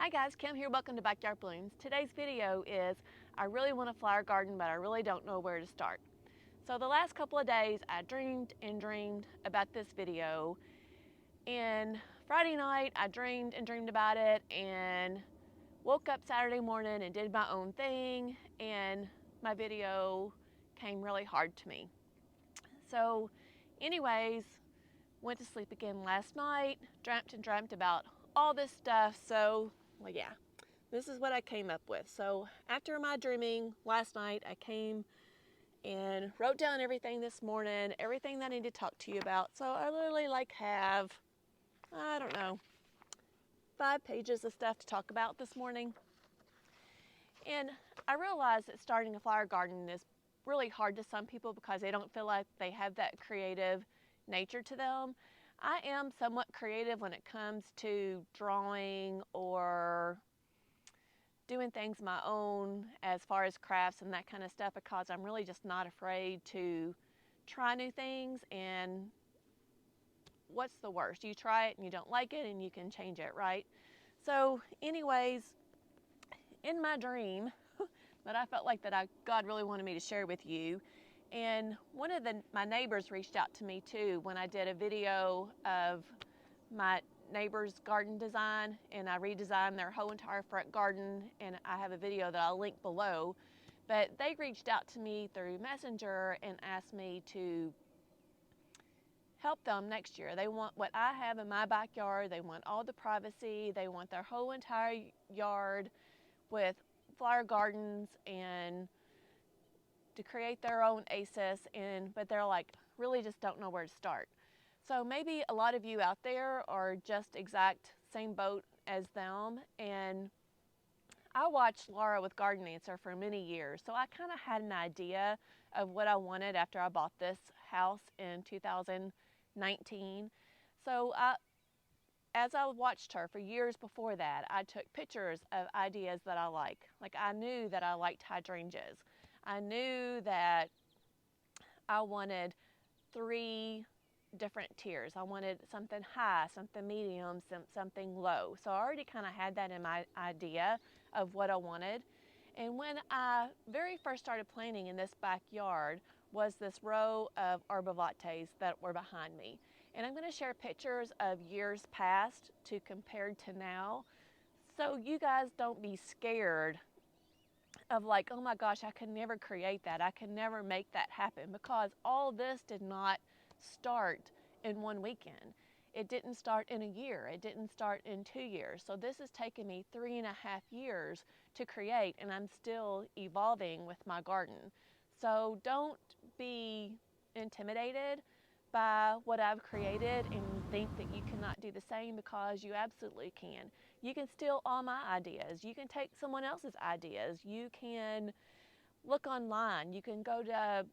Hi guys, Kim here. Welcome to Backyard Blooms. Today's video is I really want a flower garden, but I really don't know where to start. So the last couple of days I dreamed and dreamed about this video, and Friday night I dreamed and dreamed about it and woke up Saturday morning and did my own thing, and my video came really hard to me. So anyways, went to sleep again last night, dreamt and dreamt about all this stuff. So well, yeah, this is what I came up with. So after my dreaming last night, I came and wrote down everything this morning, everything that I need to talk to you about. So I literally have, I don't know, 5 pages of stuff to talk about this morning. And I realize that starting a flower garden is really hard to some people because they don't feel like they have that creative nature to them. I am somewhat creative when it comes to drawing or doing things my own as far as crafts and that kind of stuff, because I'm really just not afraid to try new things. And what's the worst? You try it and you don't like it and you can change it, right? So anyways, in my dream that I felt like God really wanted me to share with you, and one of my neighbors reached out to me too when I did a video of my neighbor's garden design, and I redesigned their whole entire front garden, and I have a video that I'll link below. But they reached out to me through Messenger and asked me to help them next year. They want what I have in my backyard. They want all the privacy. They want their whole entire yard with flower gardens and to create their own oasis, but they're like, really just don't know where to start. So maybe a lot of you out there are just exact same boat as them. And I watched Laura with Garden Answer for many years, so I kind of had an idea of what I wanted after I bought this house in 2019. So as I watched her for years before that, I took pictures of ideas that I like. Like, I knew that I liked hydrangeas. I knew that I wanted 3 different tiers. I wanted something high, something medium, something low. So I already kind of had that in my idea of what I wanted. And when I very first started planting in this backyard was this row of arborvitaes that were behind me. And I'm going to share pictures of years past to compared to now, so you guys don't be scared of like, oh my gosh, I could never create that. I could never make that happen, because all this did not start in one weekend. It didn't start in a year. It didn't start in 2 years. So this has taken me 3.5 years to create, and I'm still evolving with my garden. So don't be intimidated by what I've created and think that you cannot do the same, because you absolutely can. You can steal all my ideas. You can take someone else's ideas. You can look online. You can go to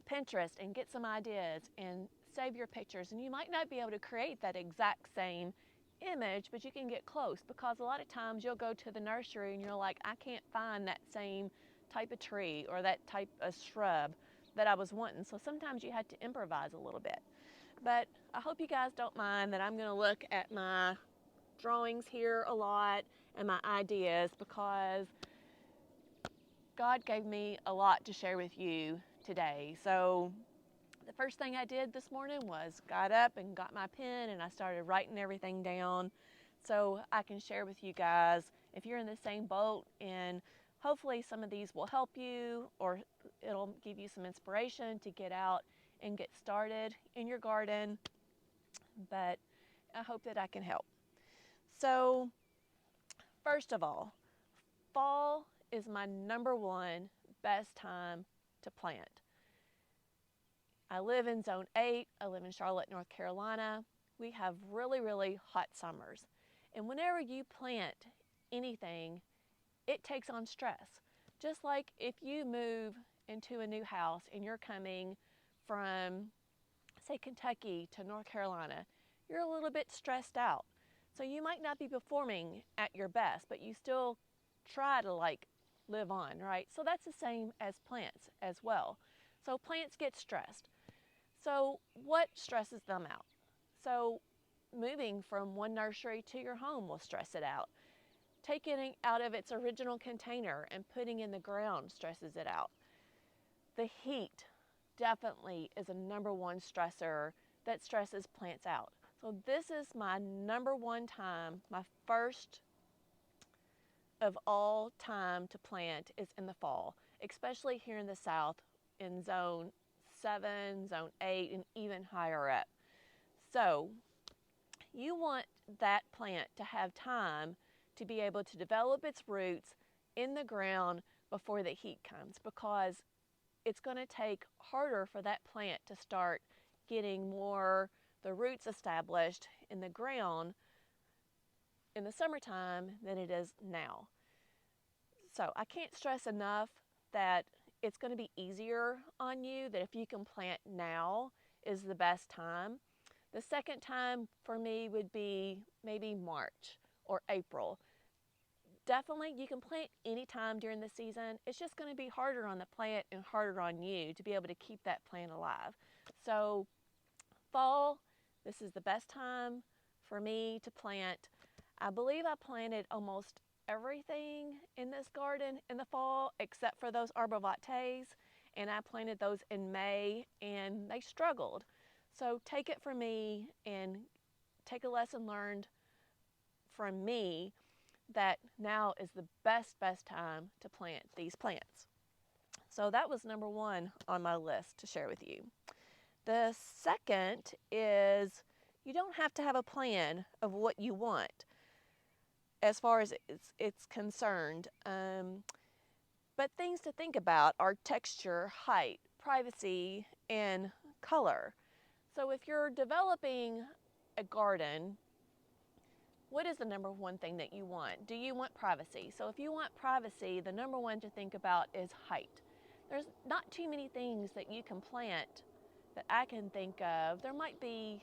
Pinterest and get some ideas and save your pictures. And you might not be able to create that exact same image, but you can get close, because a lot of times you'll go to the nursery and you're like, I can't find that same type of tree or that type of shrub that I was wanting. So sometimes you have to improvise a little bit. But I hope you guys don't mind that I'm going to look at my drawings here a lot and my ideas, because God gave me a lot to share with you today. So the first thing I did this morning was got up and got my pen and I started writing everything down so I can share with you guys if you're in the same boat, and hopefully some of these will help you, or it'll give you some inspiration to get out and get started in your garden. But I hope that I can help. So first of all, fall is my #1 best time to plant. I live in Zone 8. I live in Charlotte, North Carolina. We have really, really hot summers. And whenever you plant anything, it takes on stress. Just like if you move into a new house and you're coming from, say, Kentucky to North Carolina, you're a little bit stressed out. So you might not be performing at your best, but you still try to live on, right? So that's the same as plants as well. So plants get stressed. So what stresses them out? So moving from one nursery to your home will stress it out. taking it out of its original container and putting in the ground stresses it out. The heat definitely is a #1 stressor that stresses plants out. So this is my #1 time, my first of all time to plant is in the fall, especially here in the South in zone 7, zone 8, and even higher up. So you want that plant to have time to be able to develop its roots in the ground before the heat comes, because it's going to take harder for that plant to start getting more the roots established in the ground in the summertime than it is now. So I can't stress enough that it's going to be easier on you, that if you can plant now is the best time. The second time for me would be maybe March or April. Definitely you can plant anytime during the season. It's just going to be harder on the plant and harder on you to be able to keep that plant alive. So fall, this is the best time for me to plant. I believe I planted almost everything in this garden in the fall except for those arborvitaes, and I planted those in May and they struggled. So take it from me and take a lesson learned from me that now is the best time to plant these plants. So that was #1 on my list to share with you. The second is you don't have to have a plan of what you want as far as it's concerned. But things to think about are texture, height, privacy, and color. So if you're developing a garden, what is the #1 thing that you want? Do you want privacy? So if you want privacy, the #1 to think about is height. There's not too many things that you can plant that I can think of. There might be,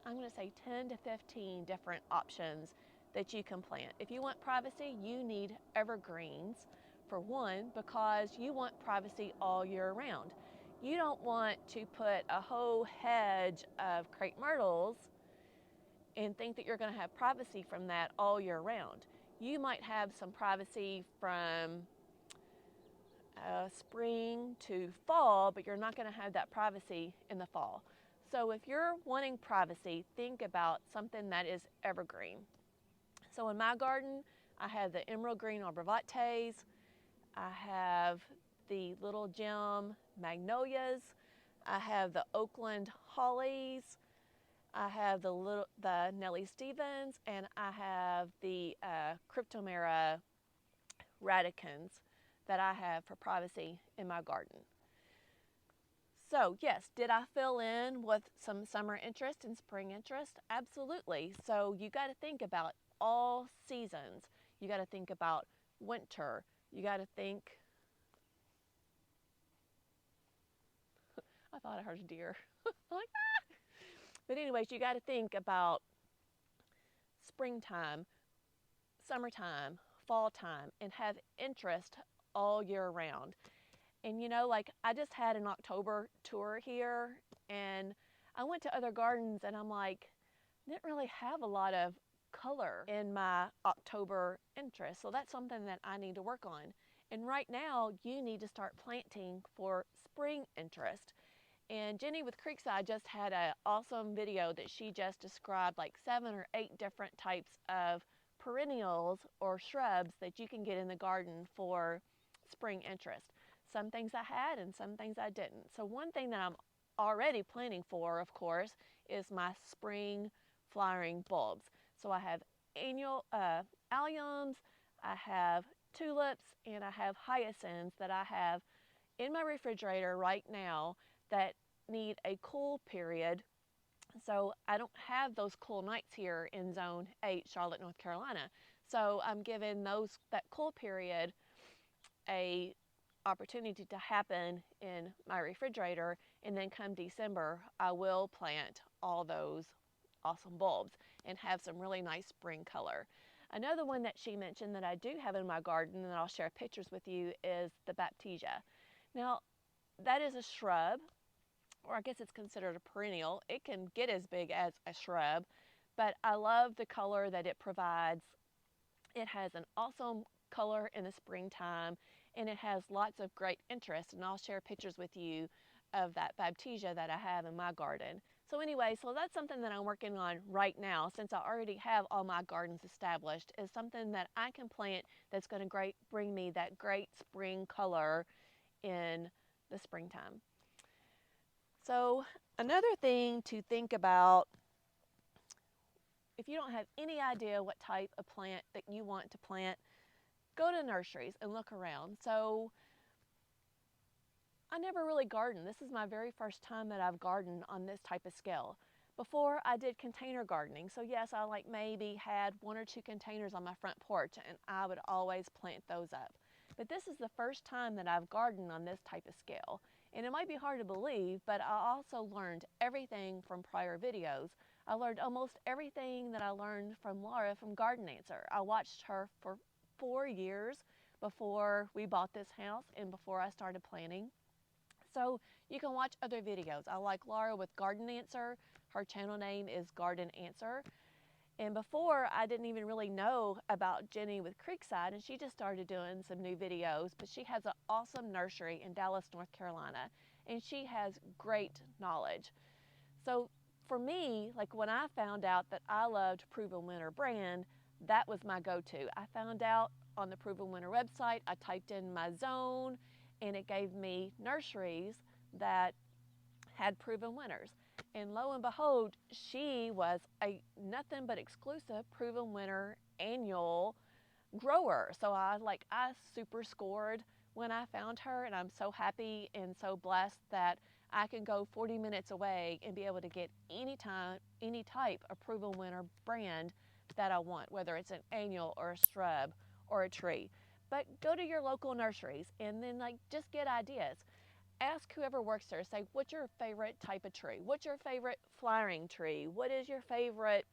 I'm going to say 10 to 15 different options that you can plant. If you want privacy, you need evergreens, for one, because you want privacy all year round. You don't want to put a whole hedge of crepe myrtles and think that you're going to have privacy from that all year round. You might have some privacy from spring to fall, but you're not going to have that privacy in the fall. So if you're wanting privacy, think about something that is evergreen. So in my garden, I have the emerald green arborvitaes, I have the little gem magnolias, I have the Oakland hollies, I have the Nellie Stevens, and I have the Cryptomera radicans that I have for privacy in my garden. So yes, did I fill in with some summer interest and spring interest? Absolutely. So you got to think about all seasons. You got to think about winter. You got to think, I thought I heard a deer. Like, ah! But anyways, you got to think about springtime, summertime, fall time, and have interest all year round. And you know, like I just had an October tour here, and I went to other gardens and I'm like, didn't really have a lot of color in my October interest. So that's something that I need to work on. And right now you need to start planting for spring interest. And Jenny with Creekside just had an awesome video that she just described like 7 or 8 different types of perennials or shrubs that you can get in the garden for spring interest. Some things I had and some things I didn't. So one thing that I'm already planning for, of course, is my spring flowering bulbs. So I have annual alliums, I have tulips, and I have hyacinths that I have in my refrigerator right now that need a cool period. So I don't have those cool nights here in Zone 8, Charlotte, North Carolina. So I'm giving that cool period a opportunity to happen in my refrigerator, and then come December I will plant all those awesome bulbs and have some really nice spring color. Another one that she mentioned that I do have in my garden, and I'll share pictures with you, is the Baptisia. Now that is a shrub, or I guess it's considered a perennial. It can get as big as a shrub, but I love the color that it provides It has an awesome color in the springtime, and it has lots of great interest, and I'll share pictures with you of that Baptisia that I have in my garden. So anyway, so that's something that I'm working on right now, since I already have all my gardens established, is something that I can plant that's going to bring me that great spring color in the springtime. So another thing to think about, if you don't have any idea what type of plant that you want to plant, go to nurseries and look around. So I never really gardened. This is my very first time that I've gardened on this type of scale. Before, I did container gardening. So yes, I maybe had 1 or 2 containers on my front porch, and I would always plant those up. But this is the first time that I've gardened on this type of scale. And it might be hard to believe, but I also learned everything from prior videos. I learned almost everything that I learned from Laura from Garden Answer. I watched her for 4 years before we bought this house and before I started planting. So you can watch other videos. I like Laura with Garden Answer. Her channel name is Garden Answer. And before, I didn't even really know about Jenny with Creekside, and she just started doing some new videos. But she has an awesome nursery in Dallas, North Carolina, and she has great knowledge. So for me, like when I found out that I loved Proven Winner brand, that was my go-to. I found out on the Proven Winner website, I typed in my zone, and it gave me nurseries that had Proven Winners. And lo and behold, she was a nothing but exclusive Proven Winner annual grower. So I super scored when I found her, and I'm so happy and so blessed that I can go 40 minutes away and be able to get any type of Proven Winner brand that I want, whether it's an annual or a shrub or a tree. But go to your local nurseries and then just get ideas. Ask whoever works there, say, what's your favorite type of tree? What's your favorite flowering tree? What is your favorite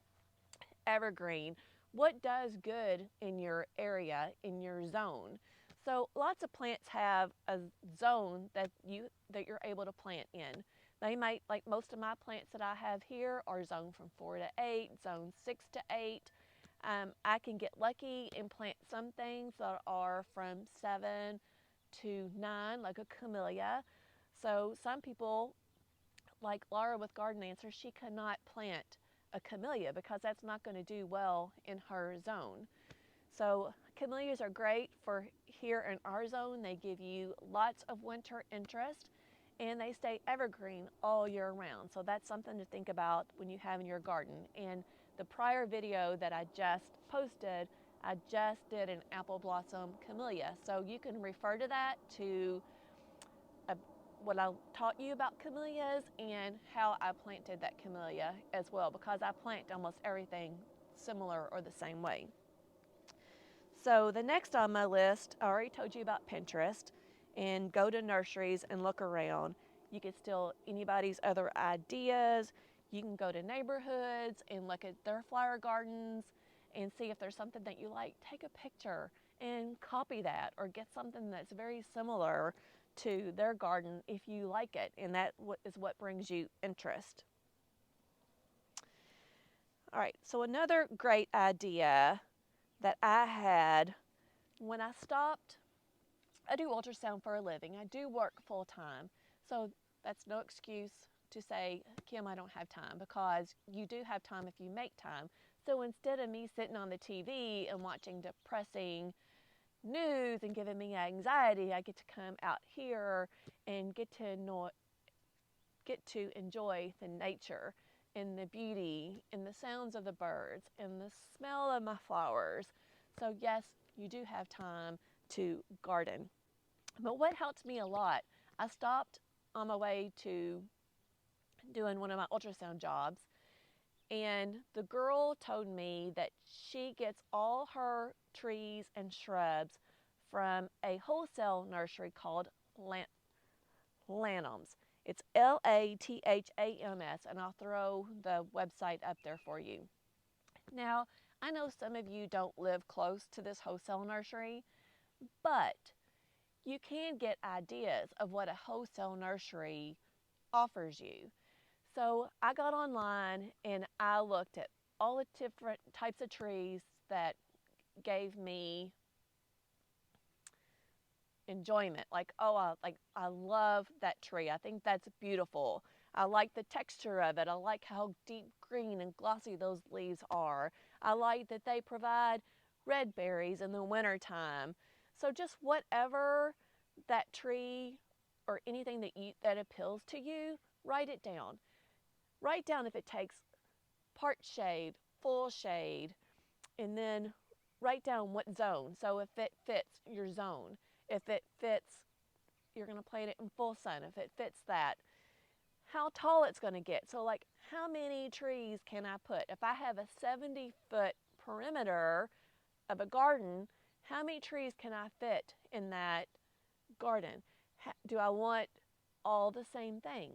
evergreen? What does good in your area, in your zone? So lots of plants have a zone that you're able to plant in. They might, like most of my plants that I have here, are zoned from 4 to 8, zone 6 to 8. I can get lucky and plant some things that are from 7 to 9, like a camellia. So some people, like Laura with Garden Answer, she cannot plant a camellia because that's not going to do well in her zone. So camellias are great for here in our zone. They give you lots of winter interest, and they stay evergreen all year round. So that's something to think about when you have in your garden. And the prior video that I just posted, I just did an apple blossom camellia. So you can refer to that to what I taught you about camellias and how I planted that camellia as well, because I plant almost everything similar or the same way. So the next on my list, I already told you about Pinterest, and go to nurseries and look around. You can steal anybody's other ideas. You can go to neighborhoods and look at their flower gardens and see if there's something that you like. Take a picture and copy that, or get something that's very similar to their garden if you like it, and that is what brings you interest. All right, so another great idea that I had when I stopped, I do ultrasound for a living. I do work full time, so that's no excuse to say, Kim, I don't have time, because you do have time if you make time. So instead of me sitting on the TV and watching depressing news and giving me anxiety, I get to come out here and get to enjoy the nature and the beauty and the sounds of the birds and the smell of my flowers. So yes, you do have time to garden. But what helped me a lot, I stopped on my way to doing one of my ultrasound jobs, and the girl told me that she gets all her trees and shrubs from a wholesale nursery called Lanham's. It's Lathams, and I'll throw the website up there for you. Now, I know some of you don't live close to this wholesale nursery, but you can get ideas of what a wholesale nursery offers you. So I got online and I looked at all the different types of trees that gave me enjoyment. Like, oh, I love that tree. I think that's beautiful. I like the texture of it. I like how deep green and glossy those leaves are. I like that they provide red berries in the wintertime. So just whatever that tree or anything that appeals to you, write it down. Write down if it takes part shade, full shade, and then write down what zone. So if it fits your zone, if it fits, you're going to plant it in full sun, if it fits that, how tall it's going to get. So like, how many trees can I put? If I have a 70-foot perimeter of a garden, how many trees can I fit in that garden? Do I want all the same thing?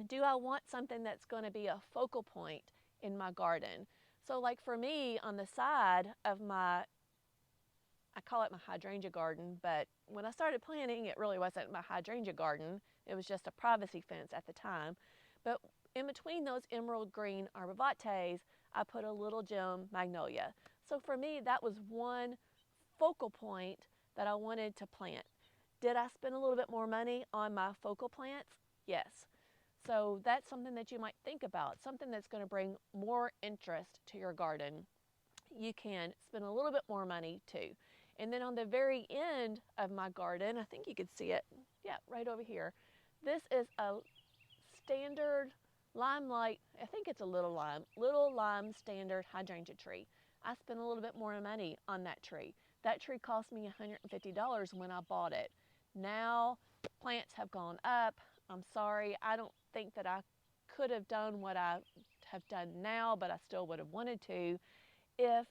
Do I want something that's going to be a focal point in my garden? So like for me, on the side of my, I call it my hydrangea garden, but when I started planting, it really wasn't my hydrangea garden. It was just a privacy fence at the time. But in between those emerald green arborvitaes, I put a little gem magnolia. So for me, that was one focal point that I wanted to plant. Did I spend a little bit more money on my focal plants? Yes. So that's something that you might think about, something that's going to bring more interest to your garden. You can spend a little bit more money too. And then on the very end of my garden, I think you could see it, yeah, right over here. This is a standard limelight, I think it's a little lime standard hydrangea tree. I spent a little bit more money on that tree. That tree cost me $150 when I bought it. Now plants have gone up. I'm sorry, I don't think that I could have done what I have done now, but I still would have wanted to if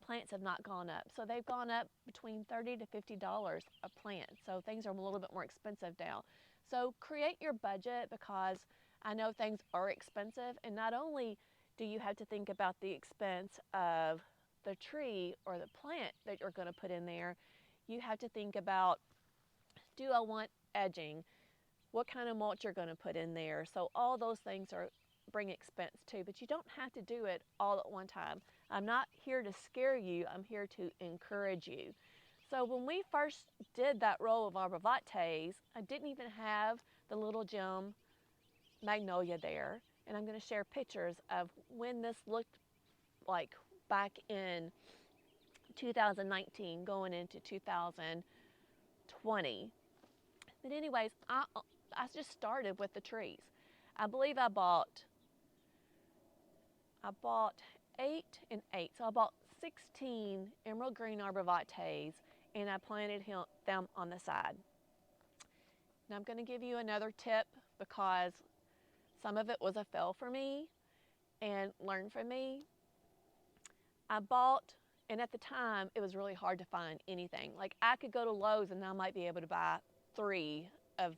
plants have not gone up. So they've gone up between $30 to $50 a plant. So things are a little bit more expensive now. So create your budget, because I know things are expensive, and not only do you have to think about the expense of the tree or the plant that you're going to put in there, you have to think about, do I want edging? What kind of mulch you're going to put in there? So all those things bring expense too, but you don't have to do it all at one time. I'm not here to scare you, I'm here to encourage you. So when we first did that row of arborvitaes, I didn't even have the little gem magnolia there, and I'm going to share pictures of when this looked like back in 2019 going into 2020. But anyways, I just started with the trees. I believe I bought 8 and 8. So I bought 16 emerald green arborvitaes, and I planted them on the side. Now I'm going to give you another tip, because some of it was a fail for me, and learn from me. I bought, and at the time it was really hard to find anything. Like I could go to Lowe's and I might be able to buy 3 of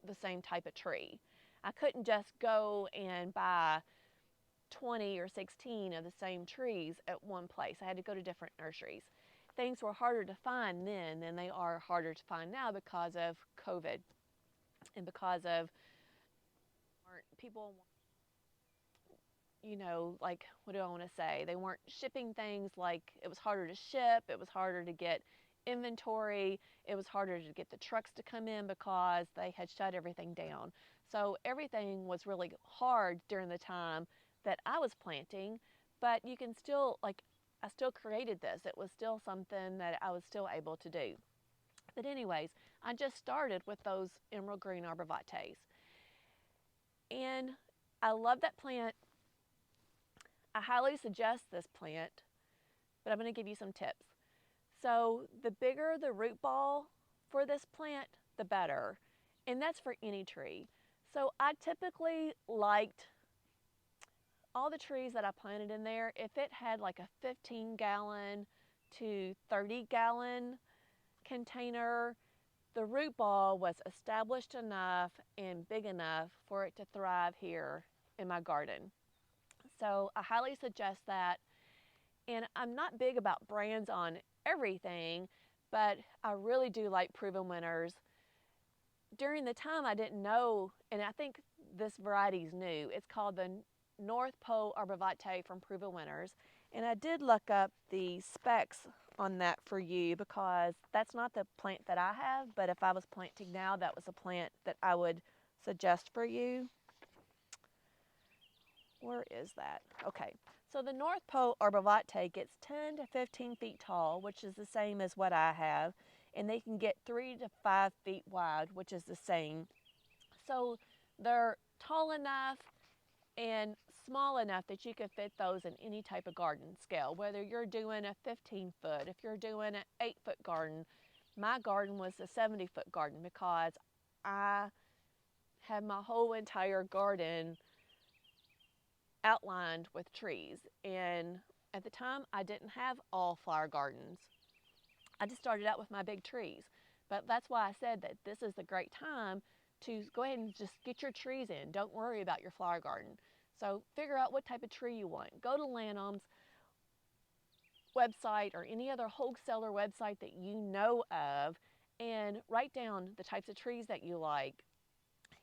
the same type of tree. I couldn't just go and buy 20 or 16 of the same trees at one place. I had to go to different nurseries. Things were harder to find then than they are harder to find now because of COVID, and because of people, you know, like, what do I want to say? They weren't shipping things. Like, it was harder to ship, it was harder to get inventory, it was harder to get the trucks to come in because they had shut everything down. So everything was really hard during the time that I was planting, but you can still, like, I still created this. It was still something that I was still able to do. But anyways, I just started with those emerald green arborvitaes. And I love that plant. I highly suggest this plant, but I'm going to give you some tips. So the bigger the root ball for this plant, the better. And that's for any tree. So I typically liked all the trees that I planted in there, if it had like a 15-gallon to 30-gallon container, the root ball was established enough and big enough for it to thrive here in my garden. So I highly suggest that. And I'm not big about brands on everything, but I really do like Proven Winners. During the time I didn't know, and I think this variety is new, it's called the North Pole Arborvitae from Proven Winners. And I did look up the specs on that for you because that's not the plant that I have, but if I was planting now, that was a plant that I would suggest for you. Where is that? Okay, so the North Pole arborvitae gets 10 to 15 feet tall, which is the same as what I have, and they can get 3 to 5 feet wide, which is the same. So they're tall enough and small enough that you could fit those in any type of garden scale, whether you're doing a 15-foot, if you're doing an 8-foot garden. My garden was a 70-foot garden because I had my whole entire garden outlined with trees, and at the time I didn't have all flower gardens. I just started out with my big trees, but that's why I said that this is a great time to go ahead and just get your trees in. Don't worry about your flower garden. So figure out what type of tree you want. Go to Lanham's website or any other wholesaler website that you know of and write down the types of trees that you like.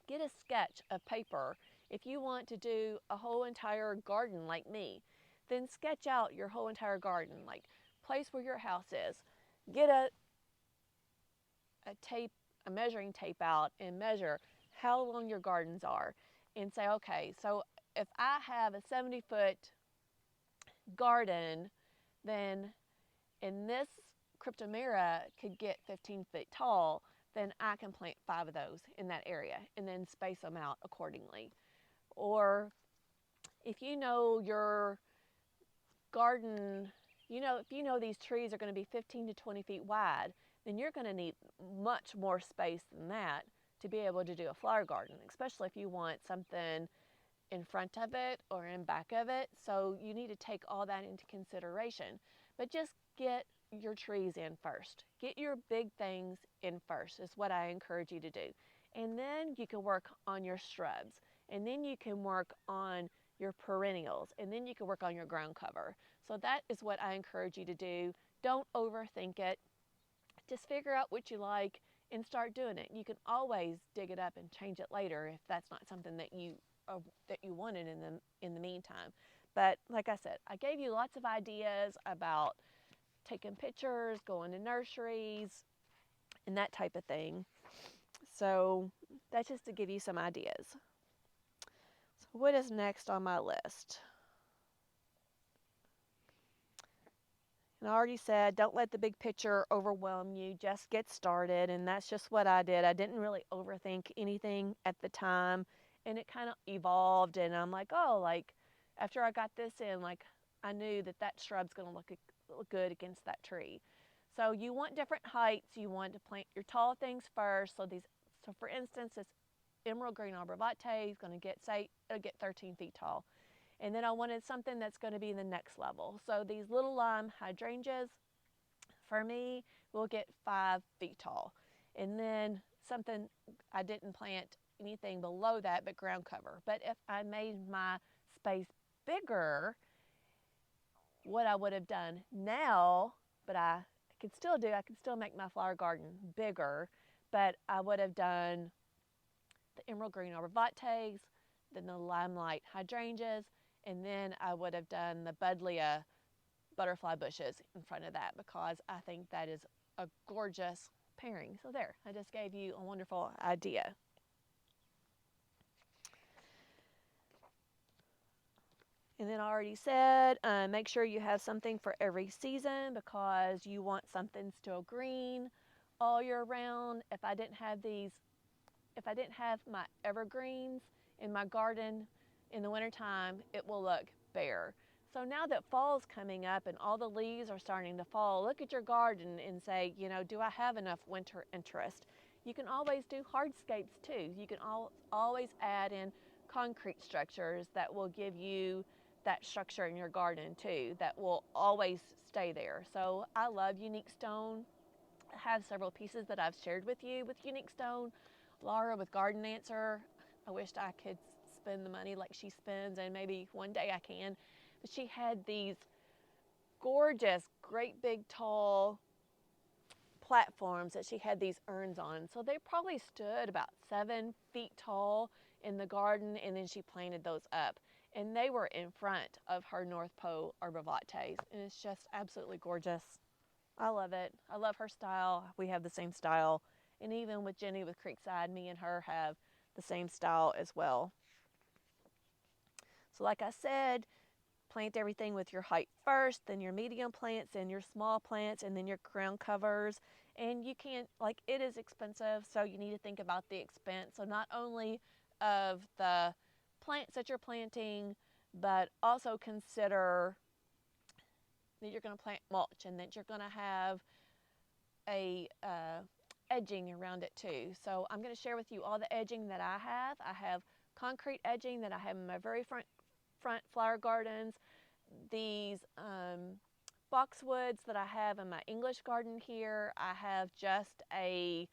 Get a sketch of paper. If you want to do a whole entire garden like me, then sketch out your whole entire garden, like place where your house is. Get a measuring tape out and measure how long your gardens are and say, okay, so if I have a 70-foot garden, then and this cryptomera could get 15 feet tall, then I can plant 5 of those in that area and then space them out accordingly. Or if you know your garden, if you know these trees are going to be 15 to 20 feet wide, then you're going to need much more space than that to be able to do a flower garden, especially if you want something in front of it or in back of it. So you need to take all that into consideration. But just get your trees in first. Get your big things in first is what I encourage you to do. And then you can work on your shrubs. And then you can work on your perennials. And then you can work on your ground cover. So that is what I encourage you to do. Don't overthink it. Just figure out what you like and start doing it. You can always dig it up and change it later if that's not something that you wanted in the meantime. But like I said, I gave you lots of ideas about taking pictures, going to nurseries, and that type of thing. So that's just to give you some ideas. So what is next on my list? And I already said, don't let the big picture overwhelm you. Just get started. And that's just what I did. I didn't really overthink anything at the time. And it kind of evolved. And I'm like, oh, like after I got this in, like I knew that that shrub's going to look good against that tree. So you want different heights. You want to plant your tall things first. So for instance, this emerald green arborvitae is going to get, say, it'll get 13 feet tall. And then I wanted something that's going to be the next level. So these little lime hydrangeas, for me, will get 5 feet tall. And then something, I didn't plant anything below that but ground cover. But if I made my space bigger, what I would have done now, but I can still make my flower garden bigger, but I would have done the emerald green arborvitaes, then the limelight hydrangeas, and then I would have done the buddleia butterfly bushes in front of that because I think that is a gorgeous pairing. So there, I just gave you a wonderful idea. And then I already said, make sure you have something for every season because you want something still green all year round. If I didn't have my evergreens in my garden in the wintertime, it will look bare. So now that fall's coming up and all the leaves are starting to fall, look at your garden and say, do I have enough winter interest? You can always do hardscapes too. You can always add in concrete structures that will give you that structure in your garden too, that will always stay there. So I love unique stone. I have several pieces that I've shared with you with unique stone. Laura with Garden Answer, I wished I could spend the money like she spends, and maybe one day I can. But she had these gorgeous, great big tall platforms that she had these urns on. So they probably stood about 7 feet tall in the garden, and then she planted those up. and they were in front of her North Pole arborvitaes, and it's just absolutely gorgeous. I love it. I love her style. We have the same style, and even with Jenny with Creekside, me and her have the same style as well. So like I said, plant everything with your height first, then your medium plants, then your small plants, and then your ground covers. And you can't, like, it is expensive, so you need to think about the expense. So not only of the plants that you're planting, but also consider that you're going to plant mulch and that you're going to have a edging around it too. So I'm going to share with you all the edging that I have. I have concrete edging that I have in my very front flower gardens. These boxwoods that I have in my English garden here. I have just a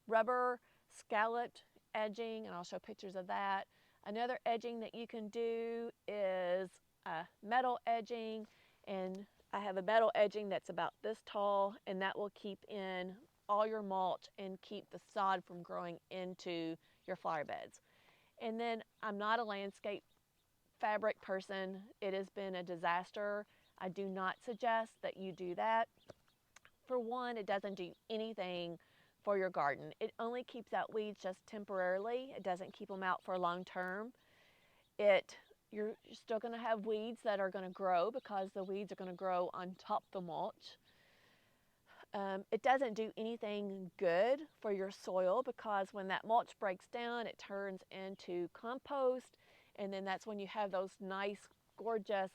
rubber scalloped edging, and I'll show pictures of that. Another edging that you can do is metal edging, and I have a metal edging that's about this tall, and that will keep in all your mulch and keep the sod from growing into your flower beds. And then I'm not a landscape fabric person. It has been a disaster. I do not suggest that you do that. For one, it doesn't do anything for your garden. It only keeps out weeds just temporarily. It doesn't keep them out for long term. You're still going to have weeds that are going to grow because the weeds are going to grow on top of the mulch. It doesn't do anything good for your soil because when that mulch breaks down, it turns into compost, and then that's when you have those nice, gorgeous,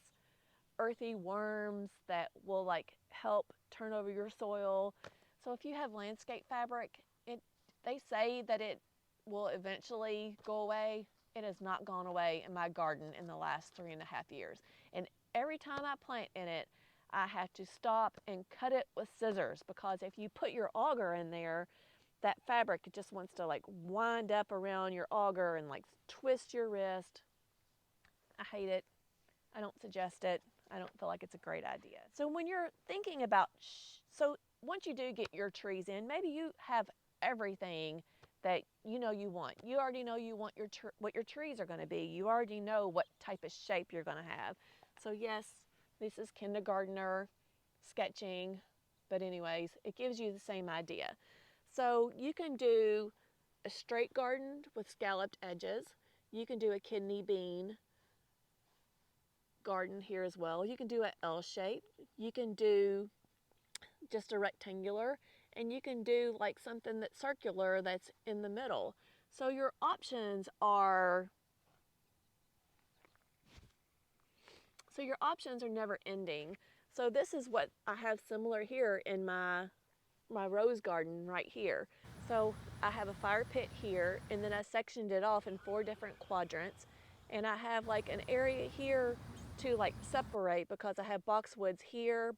earthy worms that will like help turn over your soil. So if you have landscape fabric, they say that it will eventually go away. It has not gone away in my garden in the last 3.5 years. And every time I plant in it, I have to stop and cut it with scissors, because if you put your auger in there, that fabric just wants to like wind up around your auger and like twist your wrist. I hate it. I don't suggest it. I don't feel like it's a great idea. So when you're thinking about, so once you do get your trees in, maybe you have everything that you know you want. You already know you want what your trees are going to be. You already know what type of shape you're going to have. So yes, this is kindergartner sketching, but anyways, it gives you the same idea. So you can do a straight garden with scalloped edges. You can do a kidney bean garden here as well. You can do an L shape. You can do just a rectangular, and you can do like something that's circular that's in the middle. So your options are never ending. So this is what I have similar here in my rose garden right here. So I have a fire pit here, and then I sectioned it off in 4 different quadrants, and I have like an area here to like separate, because I have boxwoods here,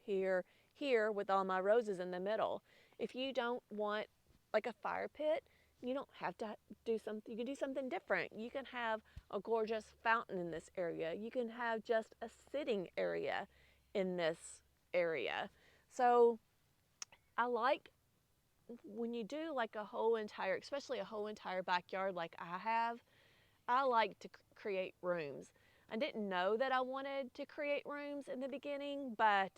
here with all my roses in the middle. If you don't want like a fire pit, you don't have to do something. You can do something different. You can have a gorgeous fountain in this area. You can have just a sitting area in this area. So I like when you do like a whole entire, especially a whole entire backyard like I have, I like to create rooms. I didn't know that I wanted to create rooms in the beginning, but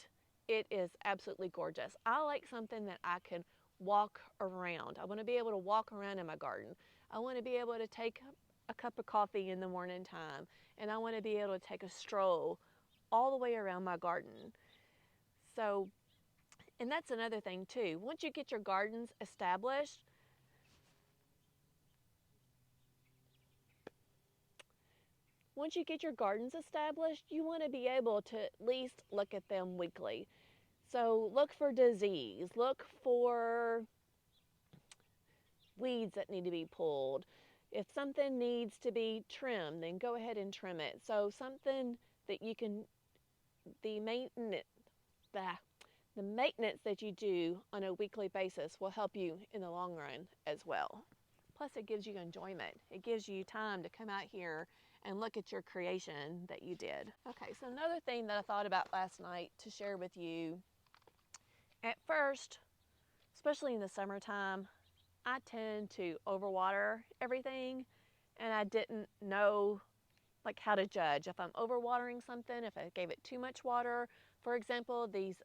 it is absolutely gorgeous. I like something that I can walk around. I want to be able to walk around in my garden. I want to be able to take a cup of coffee in the morning time, and I want to be able to take a stroll all the way around my garden. So, and that's another thing too. Once you get your gardens established, you want to be able to at least look at them weekly. So look for disease, look for weeds that need to be pulled. If something needs to be trimmed, then go ahead and trim it. So something that you can, the maintenance that you do on a weekly basis will help you in the long run as well. Plus it gives you enjoyment. It gives you time to come out here and look at your creation that you did. Okay, so another thing that I thought about last night to share with you. At first, especially in the summertime, I tend to overwater everything, and I didn't know like how to judge if I'm overwatering something, if I gave it too much water. For example, these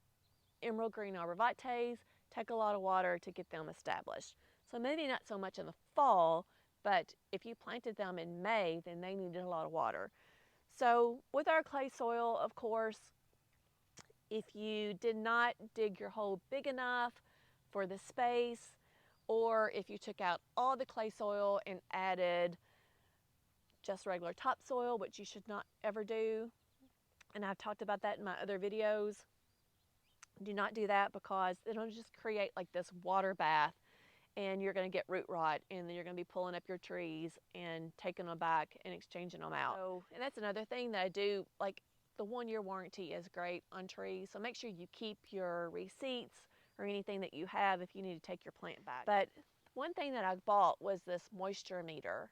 emerald green arborvitaes take a lot of water to get them established. So maybe not so much in the fall, but if you planted them in May, then they needed a lot of water. So with our clay soil, of course, if you did not dig your hole big enough for the space, or if you took out all the clay soil and added just regular topsoil, which you should not ever do, and I've talked about that in my other videos, do not do that because it'll just create like this water bath, and you're going to get root rot, and then you're going to be pulling up your trees and taking them back and exchanging them out. So, and that's another thing that I do, like the 1-year warranty is great on trees, so make sure you keep your receipts or anything that you have if you need to take your plant back. But one thing that I bought was this moisture meter.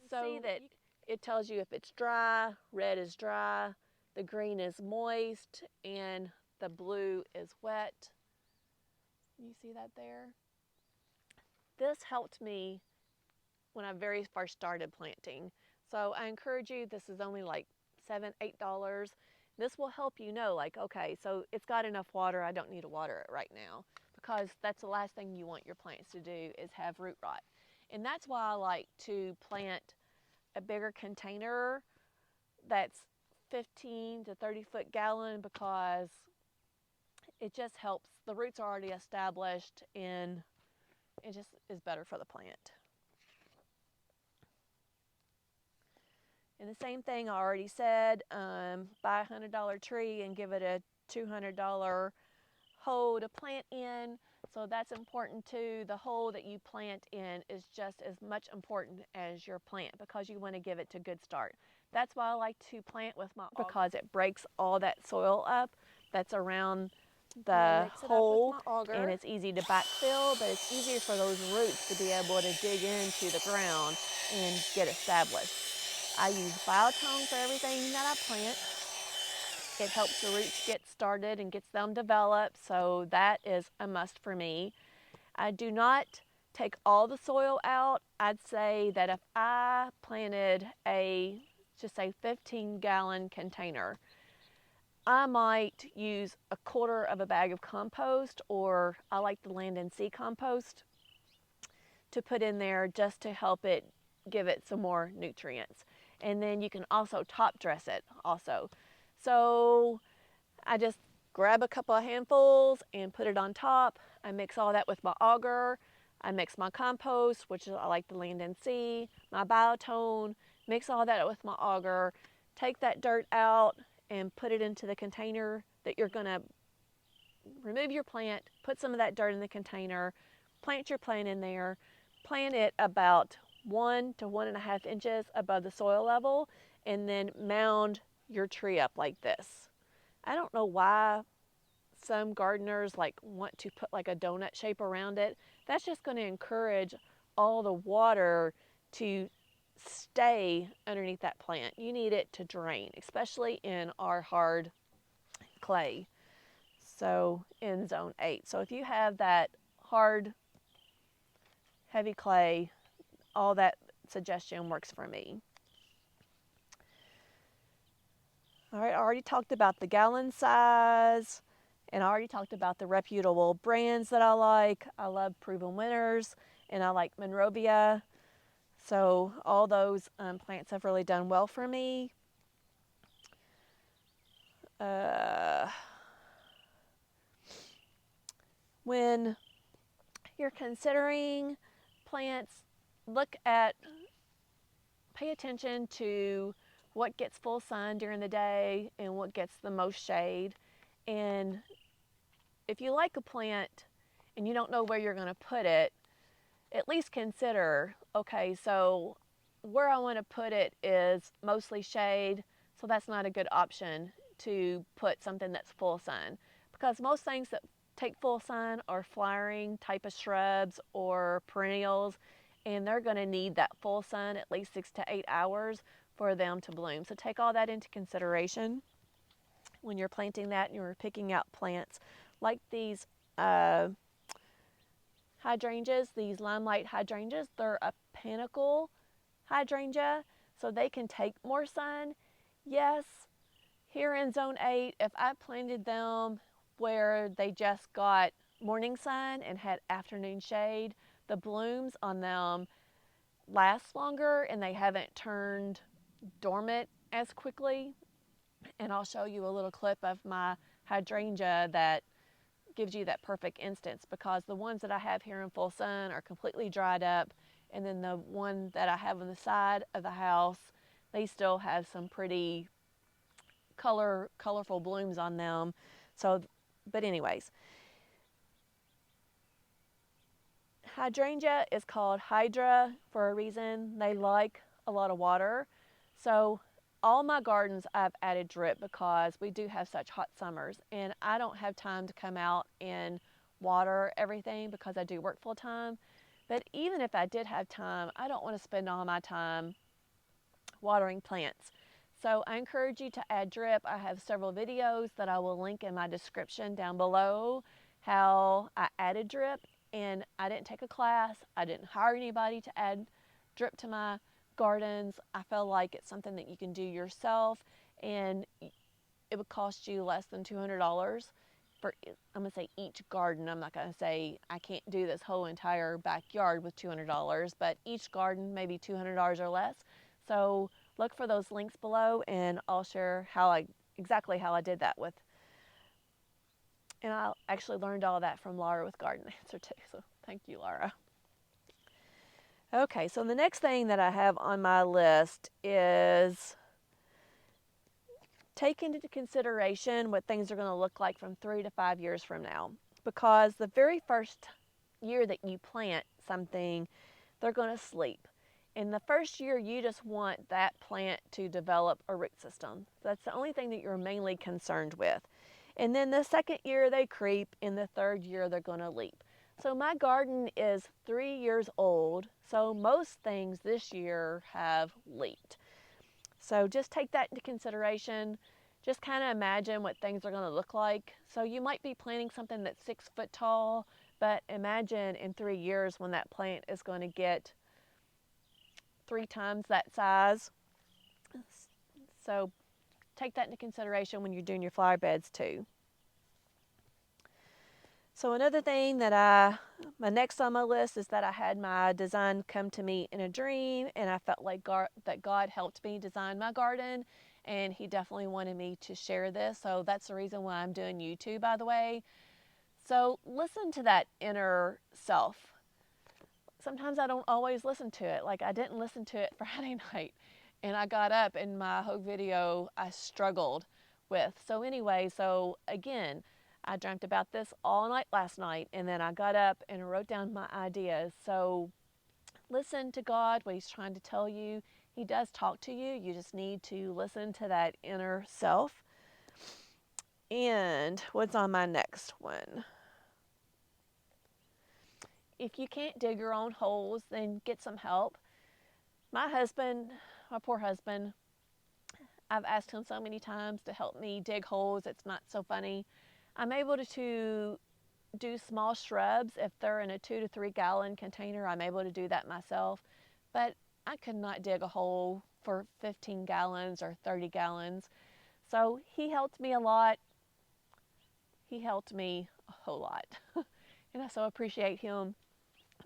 So see that it tells you if it's dry, red is dry, the green is moist, and the blue is wet. You see that there? This helped me when I very first started planting. So I encourage you, this is only like $7, $8. This will help you know, like, okay, so it's got enough water, I don't need to water it right now, because that's the last thing you want your plants to do is have root rot. And that's why I like to plant a bigger container that's 15 to 30 foot gallon, because it just helps. The roots are already established and it just is better for the plant. And the same thing I already said, buy a $100 tree and give it a $200 hole to plant in. So that's important too. The hole that you plant in is just as much important as your plant, because you want to give it to good start. That's why I like to plant with my auger, because it breaks all that soil up that's around the hole, and it's easy to backfill, but it's easier for those roots to be able to dig into the ground and get established. I use biotone for everything that I plant. It helps the roots get started and gets them developed, so that is a must for me. I do not take all the soil out. I'd say that if I planted a, just say 15-gallon container, I might use a 1/4 of a bag of compost, or I like the Land and Sea compost, to put in there just to help it give it some more nutrients. And then you can also top dress it also. So I just grab a couple of handfuls and put it on top. I mix all that with my auger. I mix my compost, which is, I like the Land and Sea, my biotone, mix all that with my auger, take that dirt out and put it into the container that you're going to remove your plant, put some of that dirt in the container, plant your plant in there, plant it about 1 to 1.5 inches above the soil level, and then mound your tree up like this. I don't know why some gardeners like want to put like a donut shape around it. That's just going to encourage all the water to stay underneath that plant. You need it to drain, especially in our hard clay, so in zone 8. So if you have that hard, heavy clay, all that suggestion works for me. All right, I already talked about the gallon size, and I already talked about the reputable brands that I like. I love Proven Winners, and I like Monrovia. So all those plants have really done well for me. When you're considering plants, pay attention to what gets full sun during the day and what gets the most shade. And if you like a plant and you don't know where you're going to put it, at least consider, okay, so where I want to put it is mostly shade, so that's not a good option to put something that's full sun, because most things that take full sun are flowering type of shrubs or perennials, and they're going to need that full sun at least 6 to 8 hours for them to bloom. So take all that into consideration when you're planting that and you're picking out plants like these hydrangeas, these limelight hydrangeas. They're a panicle hydrangea, so they can take more sun. Yes, here in zone 8, if I planted them where they just got morning sun and had afternoon shade, the blooms on them last longer and they haven't turned dormant as quickly. And I'll show you a little clip of my hydrangea that gives you that perfect instance, because the ones that I have here in full sun are completely dried up, and then the one that I have on the side of the house, they still have some pretty colorful blooms on them. So, but anyways, hydrangea is called Hydra for a reason. They like a lot of water. So all my gardens I've added drip because we do have such hot summers, and I don't have time to come out and water everything because I do work full time. But even if I did have time, I don't want to spend all my time watering plants. So I encourage you to add drip. I have several videos that I will link in my description down below how I added drip, and I didn't take a class. I didn't hire anybody to add drip to my gardens. I feel like it's something that you can do yourself, and it would cost you less than $200 for, I'm going to say, each garden. I'm not going to say I can't do this whole entire backyard with $200, but each garden maybe $200 or less. So look for those links below, and I'll share exactly how I did that with. And I actually learned all that from Laura with Garden Answer too. So thank you, Laura. Okay, so the next thing that I have on my list is take into consideration what things are going to look like from 3 to 5 years from now. Because the very first year that you plant something, they're going to sleep. In the first year, you just want that plant to develop a root system. That's the only thing that you're mainly concerned with. And then the second year they creep, in the third year they're going to leap. So my garden is 3 years old, so most things this year have leaped. So just take that into consideration. Just kind of imagine what things are going to look like. So you might be planting something that's 6 foot tall, but imagine in 3 years when that plant is going to get 3 times that size. So take that into consideration when you're doing your flower beds too. So another thing that my next on my list is that I had my design come to me in a dream, and I felt like that God helped me design my garden, and He definitely wanted me to share this. So that's the reason why I'm doing YouTube, by the way. So listen to that inner self. Sometimes I don't always listen to it. Like I didn't listen to it Friday night, and I got up and my whole video I struggled with. So anyway, so again, I dreamt about this all night last night, and then I got up and wrote down my ideas. So listen to God, what He's trying to tell you. He does talk to you. You just need to listen to that inner self. And what's on my next one? If you can't dig your own holes, then get some help. My husband, my poor husband, I've asked him so many times to help me dig holes. It's not so funny. I'm able to do small shrubs. If they're in a 2 to 3 gallon container, I'm able to do that myself. But I could not dig a hole for 15 gallons or 30 gallons. So he helped me a lot. He helped me a whole lot. And I so appreciate him.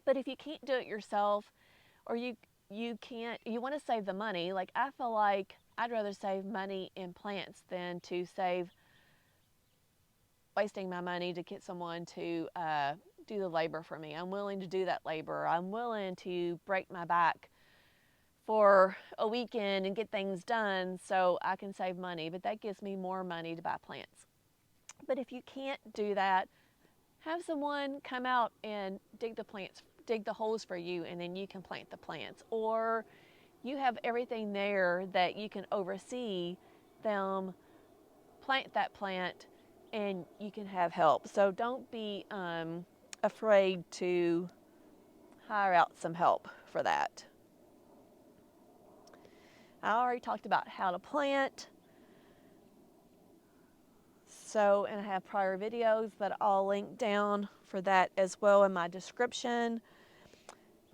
But if you can't do it yourself, or you want to save the money, like I feel like I'd rather save money in plants than to save wasting my money to get someone to do the labor for me. I'm willing to do that labor. I'm willing to break my back for a weekend and get things done so I can save money, but that gives me more money to buy plants. But if you can't do that, have someone come out and dig the holes for you, and then you can plant the plants. Or you have everything there that you can oversee them plant that plant, and you can have help. So don't be afraid to hire out some help for that. I already talked about how to plant. So, and I have prior videos that I'll link down for that as well in my description.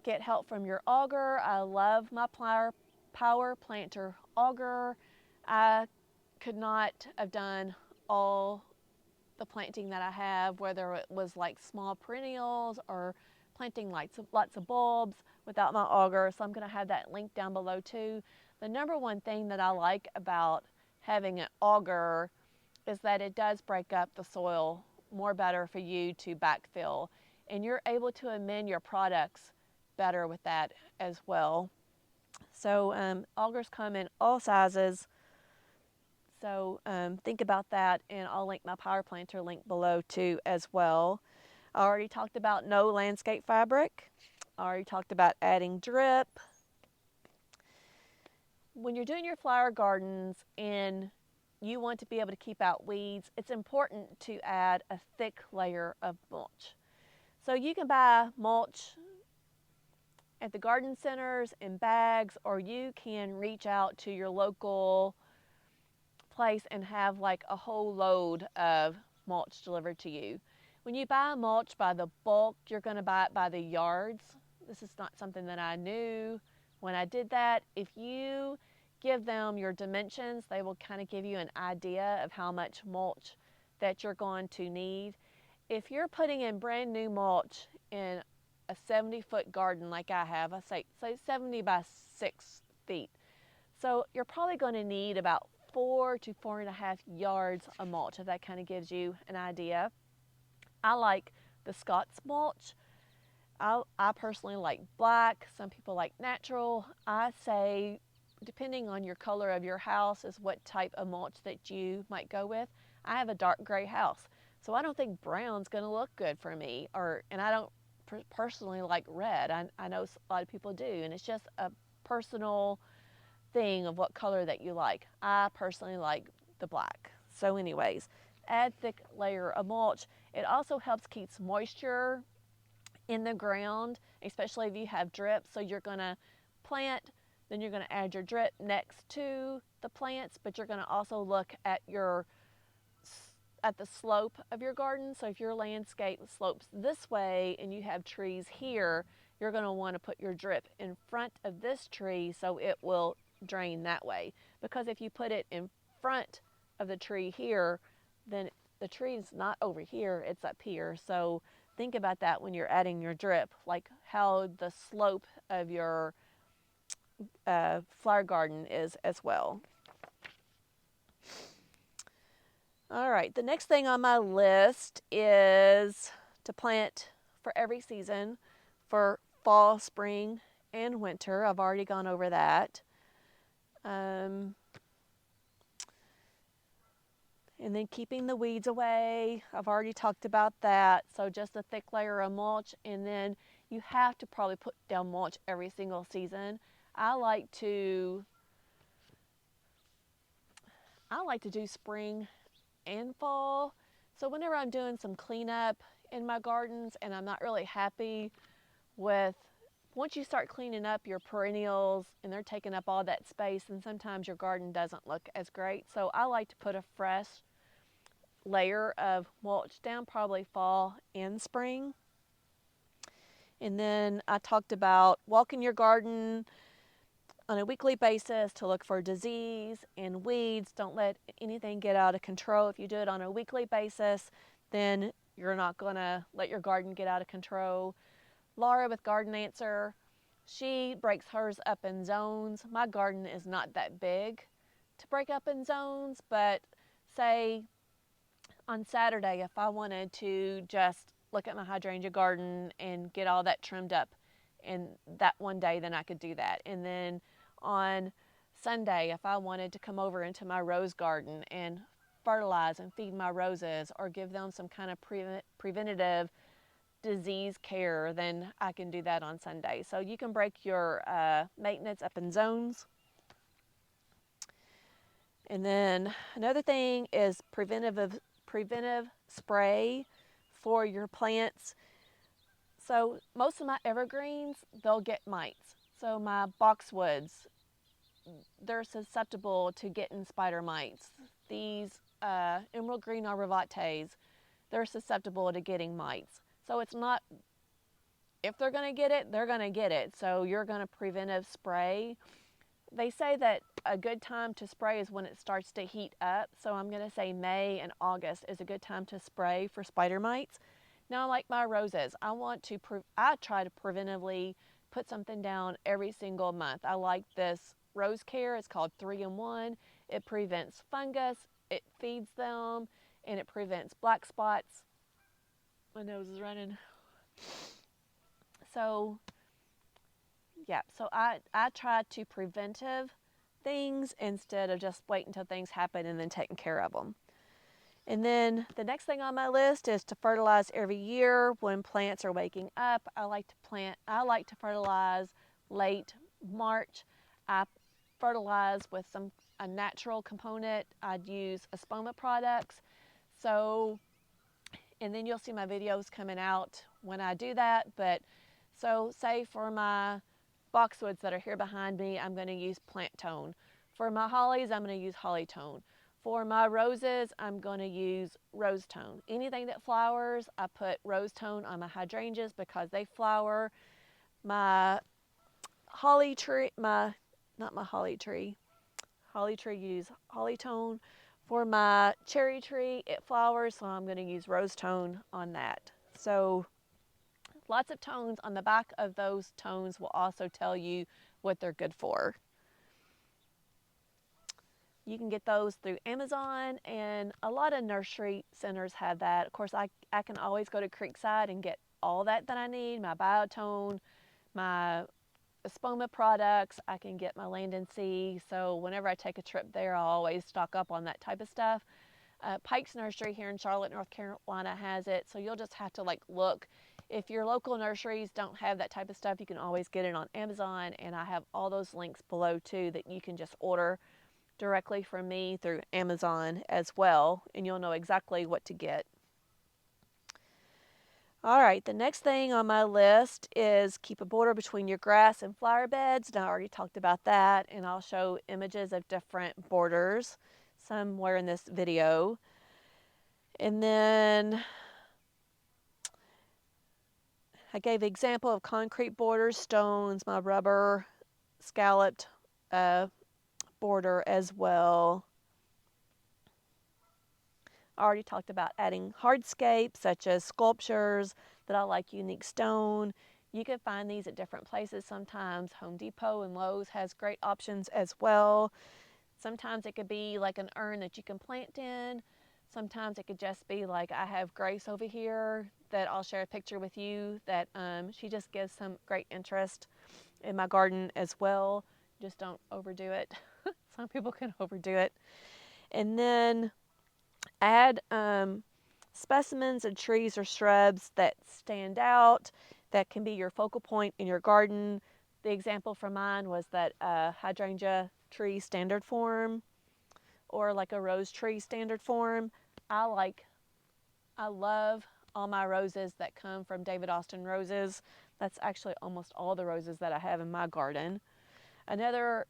Get help from your auger. I love my power planter auger. I could not have done all the planting that I have, whether it was like small perennials or planting lots of bulbs, without my auger. So I'm going to have that link down below too. The number one thing that I like about having an auger is that it does break up the soil more better for you to backfill, and you're able to amend your products better with that as well. So augers come in all sizes, so think about that, and I'll link my power planter link below too as well. I already talked about no landscape fabric. I already talked about adding drip. When you're doing your flower gardens and you want to be able to keep out weeds, it's important to add a thick layer of mulch. So you can buy mulch at the garden centers in bags, or you can reach out to your local place and have like a whole load of mulch delivered to you. When you buy mulch by the bulk, you're going to buy it by the yards. This is not something that I knew when I did that. If you give them your dimensions, they will kind of give you an idea of how much mulch that you're going to need. If you're putting in brand new mulch in a 70-foot garden like I have, I say 70 by 6 feet. So you're probably going to need about 4 to 4.5 yards of mulch, if that kind of gives you an idea. I like the Scott's mulch. I personally like black. Some people like natural. I say, depending on your color of your house, is what type of mulch that you might go with. I have a dark gray house, so I don't think brown's going to look good for me, and I don't personally like red. I know a lot of people do, and it's just a personal thing of what color that you like. I personally like the black. So anyways, add thick layer of mulch. It also helps keep moisture in the ground, especially if you have drip. So you're going to plant, then you're going to add your drip next to the plants, but you're going to also look at the slope of your garden. So if your landscape slopes this way and you have trees here, you're going to want to put your drip in front of this tree so it will drain that way. Because if you put it in front of the tree here, then the tree is not over here, it's up here. So think about that when you're adding your drip, like how the slope of your flower garden is as well. All right, the next thing on my list is to plant for every season for fall, spring, and winter. I've already gone over that. And then keeping the weeds away, I've already talked about that. So just a thick layer of mulch, and then you have to probably put down mulch every single season. I like to do spring and fall. So whenever I'm doing some cleanup in my gardens and I'm not really happy with, once you start cleaning up your perennials and they're taking up all that space, and sometimes your garden doesn't look as great. So I like to put a fresh layer of mulch down, probably fall and spring. And then I talked about walking your garden on a weekly basis to look for disease and weeds. Don't let anything get out of control. If you do it on a weekly basis, then you're not going to let your garden get out of control. Laura with Garden Answer, she breaks hers up in zones. My garden is not that big to break up in zones, but say on Saturday, if I wanted to just look at my hydrangea garden and get all that trimmed up in that one day, then I could do that. And then on Sunday, if I wanted to come over into my rose garden and fertilize and feed my roses or give them some kind of preventative disease care, then I can do that on Sunday. So you can break your maintenance up in zones. And then another thing is preventive spray for your plants. So most of my evergreens, they'll get mites. So my boxwoods, they're susceptible to getting spider mites. These emerald green arborvitaes, they're susceptible to getting mites. So it's not, if they're going to get it, they're going to get it. So you're going to preventive spray they say that a good time to spray is when it starts to heat up. So I'm going to say May and August is a good time to spray for spider mites. Now, like my roses, I try to preventively put something down every single month. I like this rose care. It's called 3-in-1. It prevents fungus, it feeds them, and it prevents black spots. My nose is running. So yeah, so I try to preventive things instead of just wait until things happen and then taking care of them. And then the next thing on my list is to fertilize every year when plants are waking up. I like to fertilize late March. I fertilize with a natural component. I'd use Espoma products. So, and then you'll see my videos coming out when I do that. But so say for my boxwoods that are here behind me, I'm going to use Plant Tone. For my hollies, I'm going to use Holly Tone. For my roses, I'm going to use Rose Tone. Anything that flowers, I put Rose Tone on my hydrangeas because they flower. My holly tree, holly tree use Holly Tone. For my cherry tree, it flowers, so I'm going to use Rose Tone on that. So lots of tones. On the back of those tones will also tell you what they're good for. You can get those through Amazon, and a lot of nursery centers have that. Of course, I can always go to Creekside and get all that I need, my Biotone, my Espoma products. I can get my Land and Sea. So whenever I take a trip there, I'll always stock up on that type of stuff. Pike's Nursery here in Charlotte, North Carolina has it. So you'll just have to look. If your local nurseries don't have that type of stuff, you can always get it on Amazon, and I have all those links below too that you can just order directly from me through Amazon as well, and you'll know exactly what to get. All right, the next thing on my list is keep a border between your grass and flower beds. And I already talked about that, and I'll show images of different borders somewhere in this video. And then I gave an example of concrete borders, stones, my rubber scalloped border as well. I already talked about adding hardscape, such as sculptures that I like unique stone. You can find these at different places sometimes. Home Depot and Lowe's has great options as well. Sometimes it could be like an urn that you can plant in. Sometimes it could just be like I have Grace over here that I'll share a picture with you that she just gives some great interest in my garden as well. Just don't overdo it. Some people can overdo it. And then add specimens of trees or shrubs that stand out, that can be your focal point in your garden. The example from mine was that hydrangea tree standard form, or like a rose tree standard form. I love all my roses that come from David Austin Roses. That's actually almost all the roses that I have in my garden. Another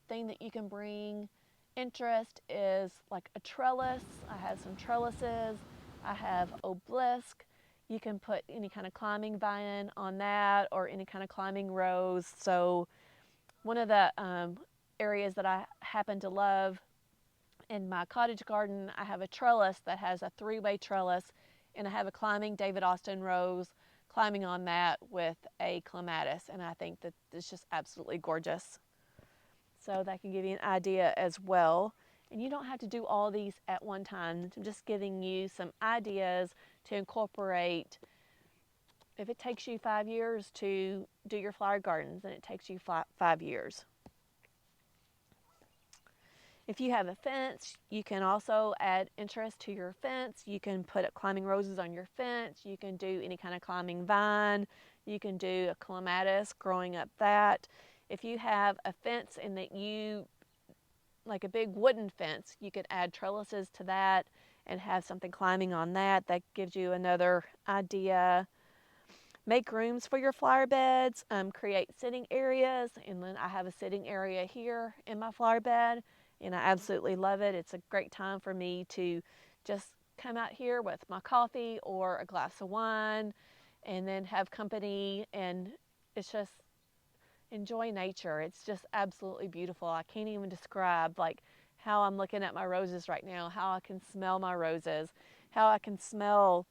thing that you can bring interest is like a trellis. I have some trellises. I have obelisk. You can put any kind of climbing vine on that, or any kind of climbing rose. So one of the areas that I happen to love in my cottage garden, I have a trellis that has a 3-way trellis, and I have a climbing David Austin rose climbing on that with a clematis, and I think that it's just absolutely gorgeous. So that can give you an idea as well. And you don't have to do all these at one time. I'm just giving you some ideas to incorporate. If it takes you 5 years to do your flower gardens, then it takes you 5 years. If you have a fence, you can also add interest to your fence. You can put up climbing roses on your fence. You can do any kind of climbing vine. You can do a clematis growing up that. If you have a fence and that like a big wooden fence, you could add trellises to that and have something climbing on that. That gives you another idea. Make rooms for your flower beds. Create sitting areas. And then I have a sitting area here in my flower bed, and I absolutely love it. It's a great time for me to just come out here with my coffee or a glass of wine and then have company, and it's just enjoy nature. It's just absolutely beautiful. I can't even describe like how I'm looking at my roses right now, how I can smell my roses, how I can smell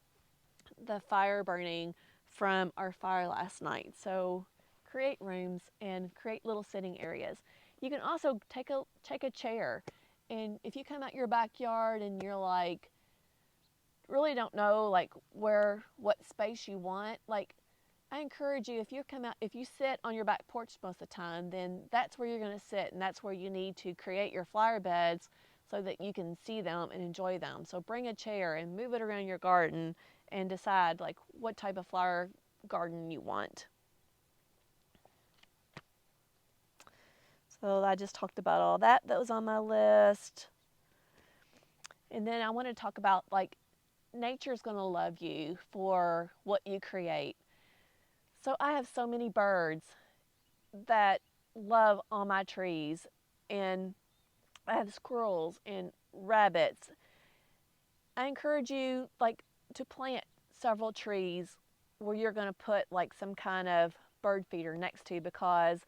the fire burning from our fire last night. So create rooms and create little sitting areas. You can also take a chair, and if you come out your backyard and you're like really don't know like what space you want, like I encourage you, if you sit on your back porch most of the time, then that's where you're going to sit, and that's where you need to create your flower beds so that you can see them and enjoy them. So bring a chair and move it around your garden and decide like what type of flower garden you want. So I just talked about all that was on my list. And then I want to talk about like nature's going to love you for what you create. So I have so many birds that love all my trees, and I have squirrels and rabbits. I encourage you like to plant several trees where you're going to put like some kind of bird feeder next to, because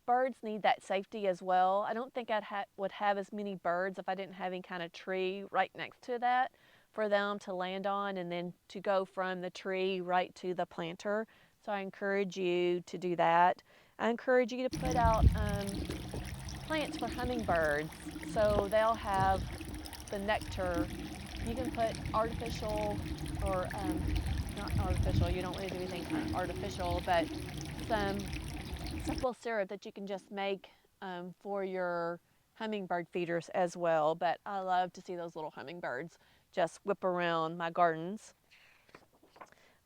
birds need that safety as well. I don't think would have as many birds if I didn't have any kind of tree right next to that for them to land on and then to go from the tree right to the planter. So I encourage you to do that. I encourage you to put out plants for hummingbirds so they'll have the nectar. You can put artificial or not artificial, you don't want to do anything artificial, but some simple syrup that you can just make for your hummingbird feeders as well. But I love to see those little hummingbirds just whip around my gardens.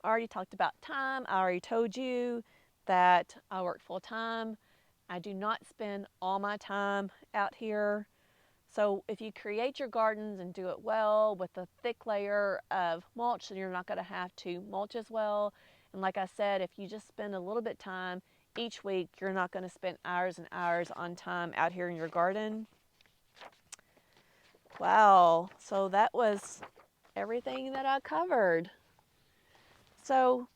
I already talked about time. I already told you that I work full time. I do not spend all my time out here. So if you create your gardens and do it well with a thick layer of mulch, then you're not going to have to mulch as well. And like I said, if you just spend a little bit of time each week, you're not going to spend hours and hours on time out here in your garden. Wow, so that was everything that I covered. So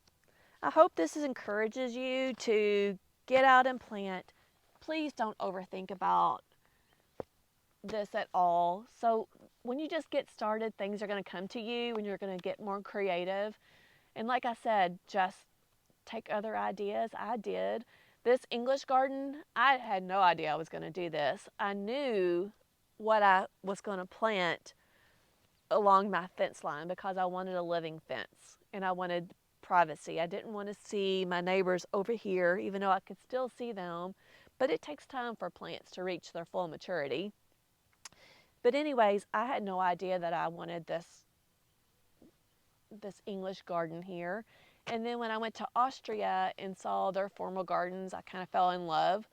I hope this encourages you to get out and plant. Please don't overthink about this at all. So when you just get started, things are going to come to you and you're going to get more creative. And like I said, just take other ideas. I did. This English garden, I had no idea I was going to do this. I knew what I was going to plant along my fence line because I wanted a living fence and I wanted privacy. I didn't want to see my neighbors over here, even though I could still see them. But it takes time for plants to reach their full maturity. But anyways, I had no idea that I wanted this English garden here. And then when I went to Austria and saw their formal gardens, I kind of fell in love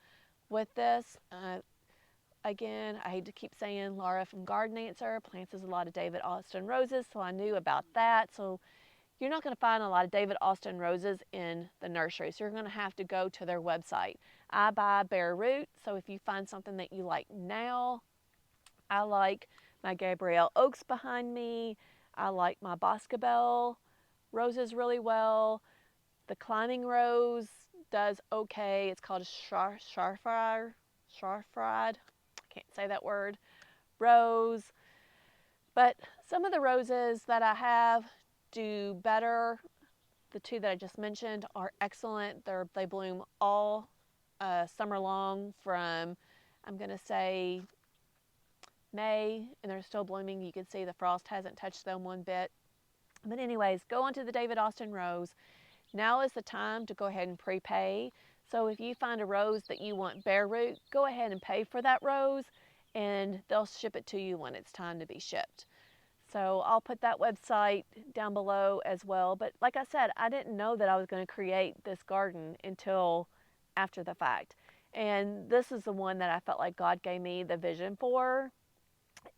with this. Again, I hate to keep saying Laura from Garden Answer plants a lot of David Austin roses, so I knew about that. So you're not going to find a lot of David Austin roses in the nursery, so you're going to have to go to their website. I buy bare root, so if you find something that you like now, I like my Gabrielle Oaks behind me. I like my Boscobel roses really well. The climbing rose does okay. It's called a Scharfried. Can't say that word. Rose. But some of the roses that I have do better. The two that I just mentioned are excellent. They bloom all summer long from, I'm going to say, May, and they're still blooming. You can see the frost hasn't touched them one bit. But anyways, go on to the David Austin rose. Now is the time to go ahead and prepay. So if you find a rose that you want bare root, go ahead and pay for that rose and they'll ship it to you when it's time to be shipped. So I'll put that website down below as well. But like I said, I didn't know that I was going to create this garden until after the fact. And this is the one that I felt like God gave me the vision for.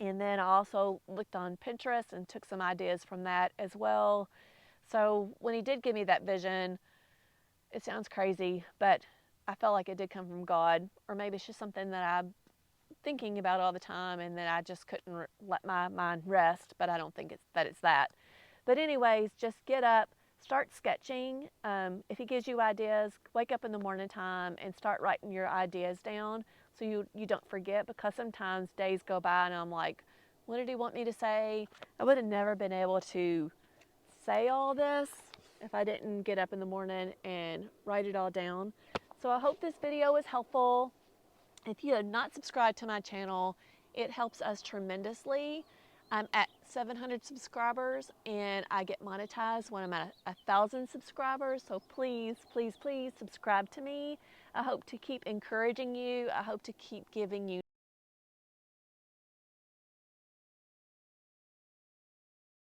And then I also looked on Pinterest and took some ideas from that as well. So when he did give me that vision, it sounds crazy, but I felt like it did come from God, or maybe it's just something that I'm thinking about all the time and that I just couldn't let my mind rest, but I don't think it's that. But anyways, just get up, start sketching. If he gives you ideas, wake up in the morning time and start writing your ideas down so you don't forget, because sometimes days go by and I'm like, what did he want me to say? I would have never been able to say all this if I didn't get up in the morning and write it all down. So I hope this video was helpful. If you have not subscribed to my channel, it helps us tremendously. I'm at 700 subscribers and I get monetized when I'm at 1,000 subscribers. So please, please, please subscribe to me. I hope to keep encouraging you. I hope to keep giving you